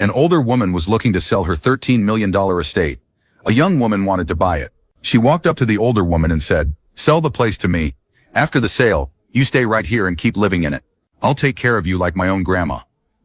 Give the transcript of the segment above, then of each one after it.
An older woman was looking to sell her $13 million estate. A young woman wanted to buy it. She walked up to the older woman and said, "Sell the place to me. After the sale, you stay right here and keep living in it. I'll take care of you like my own grandma.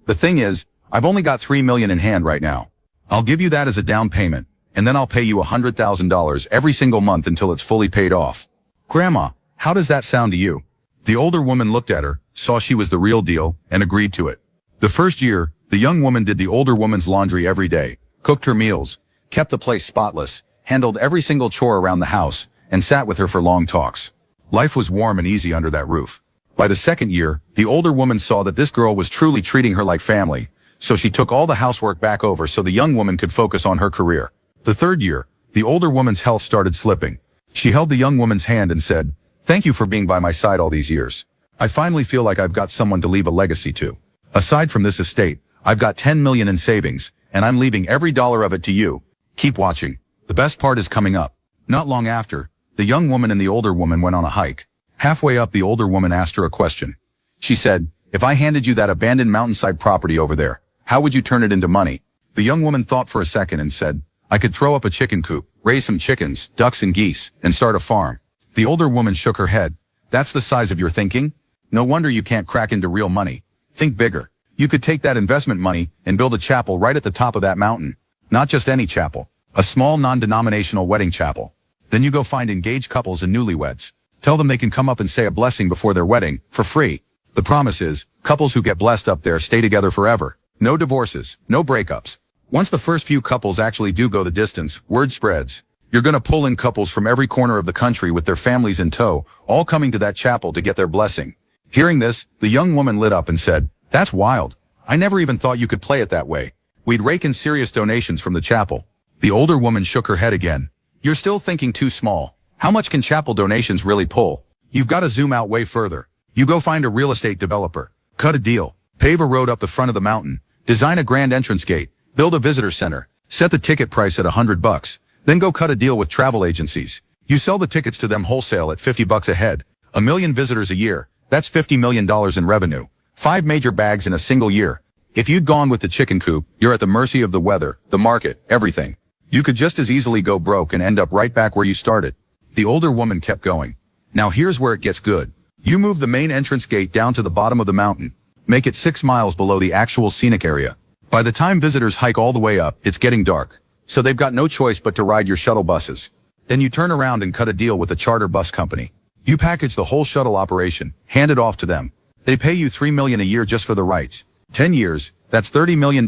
The thing is, I've only got $3 million in hand right now. I'll give you that as a down payment, and then I'll pay you $100,000 every single month until it's fully paid off." "Grandma, how does that sound to you?" The older woman looked at her, saw she was the real deal, and agreed to it. The first year, the young woman did the older woman's laundry every day, cooked her meals, kept the place spotless, handled every single chore around the house, and sat with her for long talks. Life was warm and easy under that roof. By the second year, the older woman saw that this girl was truly treating her like family, so she took all the housework back over so the young woman could focus on her career. The third year, the older woman's health started slipping. She held the young woman's hand and said, "Thank you for being by my side all these years. I finally feel like I've got someone to leave a legacy to. Aside from this estate, I've got $10 million in savings, and I'm leaving every dollar of it to you. Keep watching. The best part is coming up." Not long after, the young woman and the older woman went on a hike. Halfway up, the older woman asked her a question. She said, "If I handed you that abandoned mountainside property over there, how would you turn it into money?" The young woman thought for a second and said, "I could throw up a chicken coop, raise some chickens, ducks and geese, and start a farm." The older woman shook her head. "That's the size of your thinking? No wonder you can't crack into real money. Think bigger. You could take that investment money and build a chapel right at the top of that mountain. Not just any chapel. A small non-denominational wedding chapel. Then you go find engaged couples and newlyweds. Tell them they can come up and say a blessing before their wedding, for free. The promise is, couples who get blessed up there stay together forever. No divorces, no breakups. Once the first few couples actually do go the distance, word spreads. You're gonna pull in couples from every corner of the country with their families in tow, all coming to that chapel to get their blessing." Hearing this, the young woman lit up and said, "That's wild. I never even thought you could play it that way. We'd rake in serious donations from the chapel." The older woman shook her head again. "You're still thinking too small. How much can chapel donations really pull? You've got to zoom out way further. You go find a real estate developer, cut a deal, pave a road up the front of the mountain, design a grand entrance gate, build a visitor center, set the ticket price at $100, then go cut a deal with travel agencies. You sell the tickets to them wholesale at $50 a head. 1 million visitors a year. That's $50 million in revenue. 5 major bags in a single year. If you'd gone with the chicken coop, you're at the mercy of the weather, the market, everything. You could just as easily go broke and end up right back where you started." The older woman kept going. "Now here's where it gets good. You move the main entrance gate down to the bottom of the mountain. Make it 6 miles below the actual scenic area. By the time visitors hike all the way up, it's getting dark. So they've got no choice but to ride your shuttle buses. Then you turn around and cut a deal with a charter bus company. You package the whole shuttle operation, hand it off to them. They pay you $3 million a year just for the rights. 10 years, that's $30 million,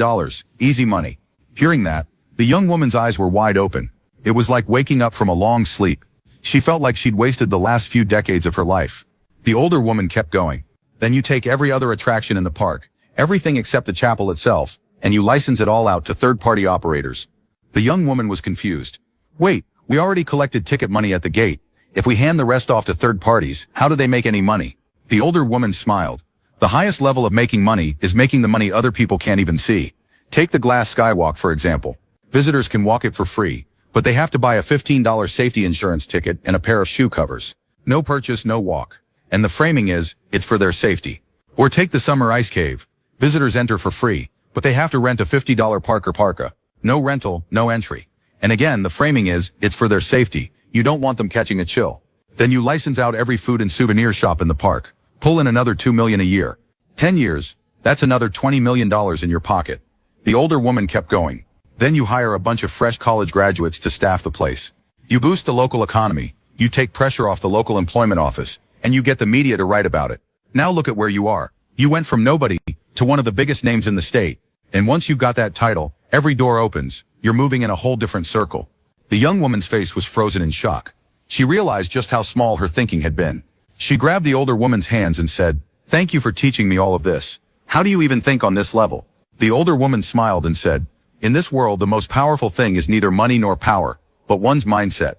easy money." Hearing that, the young woman's eyes were wide open. It was like waking up from a long sleep. She felt like she'd wasted the last few decades of her life. The older woman kept going. "Then you take every other attraction in the park, everything except the chapel itself, and you license it all out to third-party operators." The young woman was confused. "Wait, we already collected ticket money at the gate. If we hand the rest off to third parties, how do they make any money?" The older woman smiled. "The highest level of making money is making the money other people can't even see. Take the glass skywalk, for example. Visitors can walk it for free, but they have to buy a $15 safety insurance ticket and a pair of shoe covers. No purchase, no walk. And the framing is, it's for their safety. Or take the summer ice cave. Visitors enter for free, but they have to rent a $50 Parker parka. No rental, no entry. And again, the framing is, it's for their safety. You don't want them catching a chill. Then you license out every food and souvenir shop in the park. Pull in another $2 million a year. 10 years, that's another $20 million in your pocket." The older woman kept going. "Then you hire a bunch of fresh college graduates to staff the place. You boost the local economy. You take pressure off the local employment office, and you get the media to write about it. Now look at where you are. You went from nobody to one of the biggest names in the state. And once you got that title, every door opens. You're moving in a whole different circle." The young woman's face was frozen in shock. She realized just how small her thinking had been. She grabbed the older woman's hands and said, "Thank you for teaching me all of this. How do you even think on this level?" The older woman smiled and said, "In this world, the most powerful thing is neither money nor power, but one's mindset.